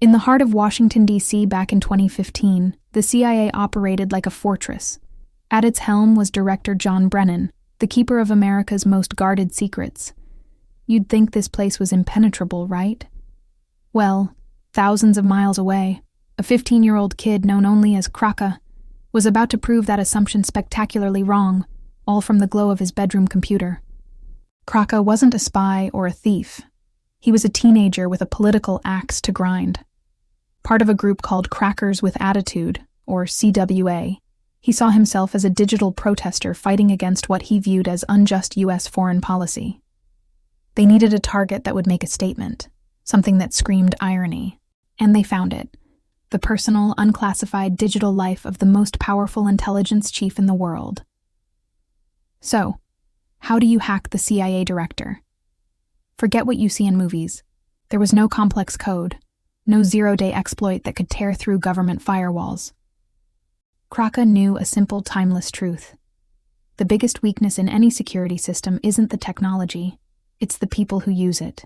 In the heart of Washington, D.C. back in 2015, the CIA operated like a fortress. At its helm was Director John Brennan, the keeper of America's most guarded secrets. You'd think this place was impenetrable, right? Well, thousands of miles away, a 15-year-old kid known only as Kraka was about to prove that assumption spectacularly wrong, all from the glow of his bedroom computer. Kraka wasn't a spy or a thief. He was a teenager with a political axe to grind. Part of a group called Crackers with Attitude, or CWA, he saw himself as a digital protester fighting against what he viewed as unjust U.S. foreign policy. They needed a target that would make a statement, something that screamed irony, and they found it: the personal, unclassified digital life of the most powerful intelligence chief in the world. So, how do you hack the CIA director? Forget what you see in movies. There was no complex code, no zero-day exploit that could tear through government firewalls. Kraka knew a simple, timeless truth. The biggest weakness in any security system isn't the technology, it's the people who use it.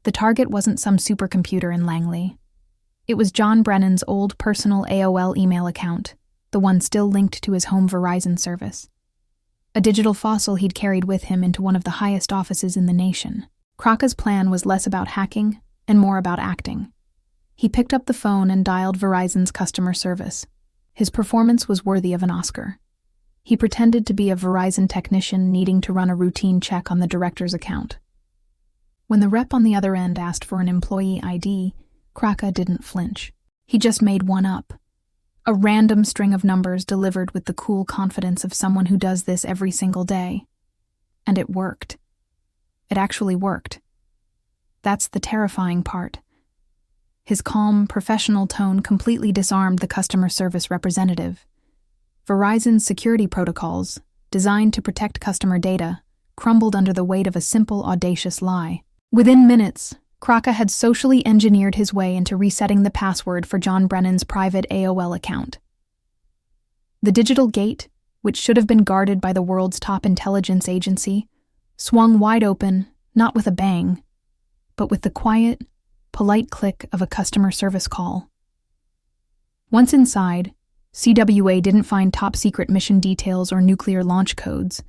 The target wasn't some supercomputer in Langley. It was John Brennan's old personal AOL email account, the one still linked to his home Verizon service. A digital fossil he'd carried with him into one of the highest offices in the nation. Kraka's plan was less about hacking and more about acting. He picked up the phone and dialed Verizon's customer service. His performance was worthy of an Oscar. He pretended to be a Verizon technician needing to run a routine check on the director's account. When the rep on the other end asked for an employee ID, Kraka didn't flinch. He just made one up. A random string of numbers delivered with the cool confidence of someone who does this every single day. And it worked. It actually worked. That's the terrifying part. His calm, professional tone completely disarmed the customer service representative. Verizon's security protocols, designed to protect customer data, crumbled under the weight of a simple, audacious lie. Within minutes, Kraka had socially engineered his way into resetting the password for John Brennan's private AOL account. The digital gate, which should have been guarded by the world's top intelligence agency, swung wide open, not with a bang, but with the quiet, polite click of a customer service call. Once inside, CWA didn't find top-secret mission details or nuclear launch codes.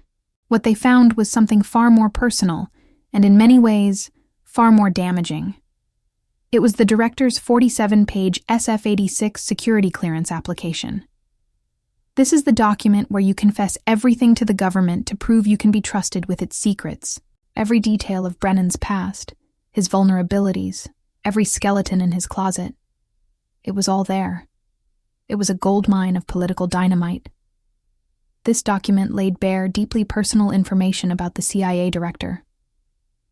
What they found was something far more personal, and in many ways, far more damaging. It was the director's 47-page SF-86 security clearance application. This is the document where you confess everything to the government to prove you can be trusted with its secrets. Every detail of Brennan's past, his vulnerabilities, every skeleton in his closet. It was all there. It was a goldmine of political dynamite. This document laid bare deeply personal information about the CIA director.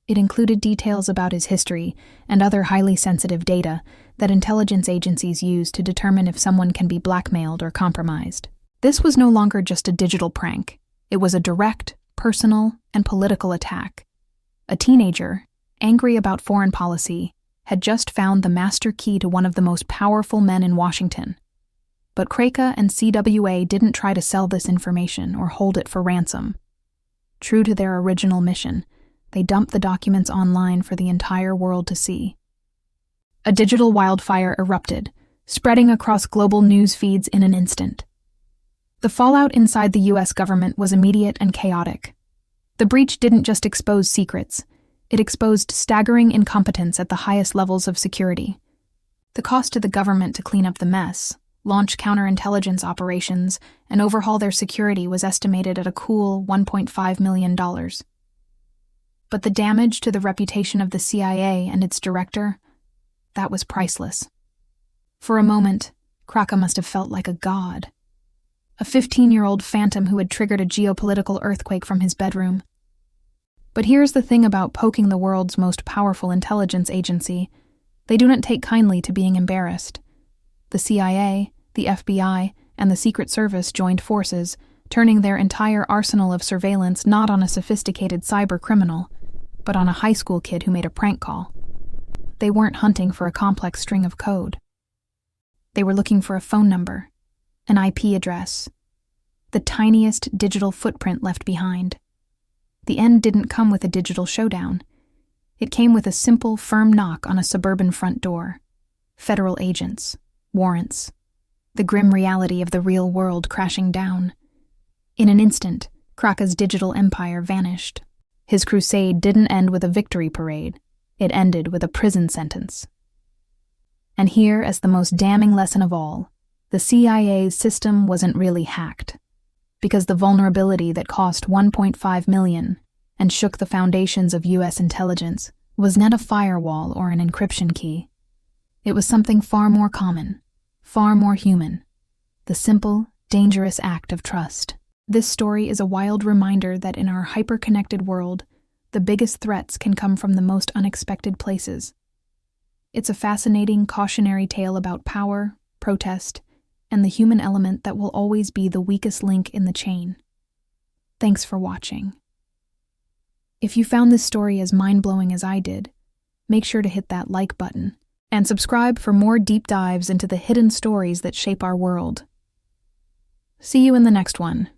It included details about his history and other highly sensitive data that intelligence agencies use to determine if someone can be blackmailed or compromised. This was no longer just a digital prank. It was a direct, personal, and political attack. A teenager, angry about foreign policy, had just found the master key to one of the most powerful men in Washington. But Kraka and CWA didn't try to sell this information or hold it for ransom. True to their original mission, they dumped the documents online for the entire world to see. A digital wildfire erupted, spreading across global news feeds in an instant. The fallout inside the U.S. government was immediate and chaotic. The breach didn't just expose secrets, it exposed staggering incompetence at the highest levels of security. The cost to the government to clean up the mess, launch counterintelligence operations, and overhaul their security was estimated at a cool $1.5 million. But the damage to the reputation of the CIA and its director, that was priceless. For a moment, Kraka must have felt like a god. A 15-year-old phantom who had triggered a geopolitical earthquake from his bedroom. But here's the thing about poking the world's most powerful intelligence agency. They do not take kindly to being embarrassed. The CIA, the FBI, and the Secret Service joined forces, turning their entire arsenal of surveillance not on a sophisticated cyber criminal, but on a high school kid who made a prank call. They weren't hunting for a complex string of code. They were looking for a phone number, an IP address, the tiniest digital footprint left behind. The end didn't come with a digital showdown. It came with a simple, firm knock on a suburban front door. Federal agents, warrants, the grim reality of the real world crashing down. In an instant, Kraka's digital empire vanished. His crusade didn't end with a victory parade. It ended with a prison sentence. And here, as the most damning lesson of all, the CIA's system wasn't really hacked, because the vulnerability that cost $1.5 million and shook the foundations of U.S. intelligence was not a firewall or an encryption key. It was something far more common, far more human, the simple, dangerous act of trust. This story is a wild reminder that in our hyper-connected world, the biggest threats can come from the most unexpected places. It's a fascinating, cautionary tale about power, protest, and the human element that will always be the weakest link in the chain. Thanks for watching. If you found this story as mind-blowing as I did, make sure to hit that like button and subscribe for more deep dives into the hidden stories that shape our world. See you in the next one.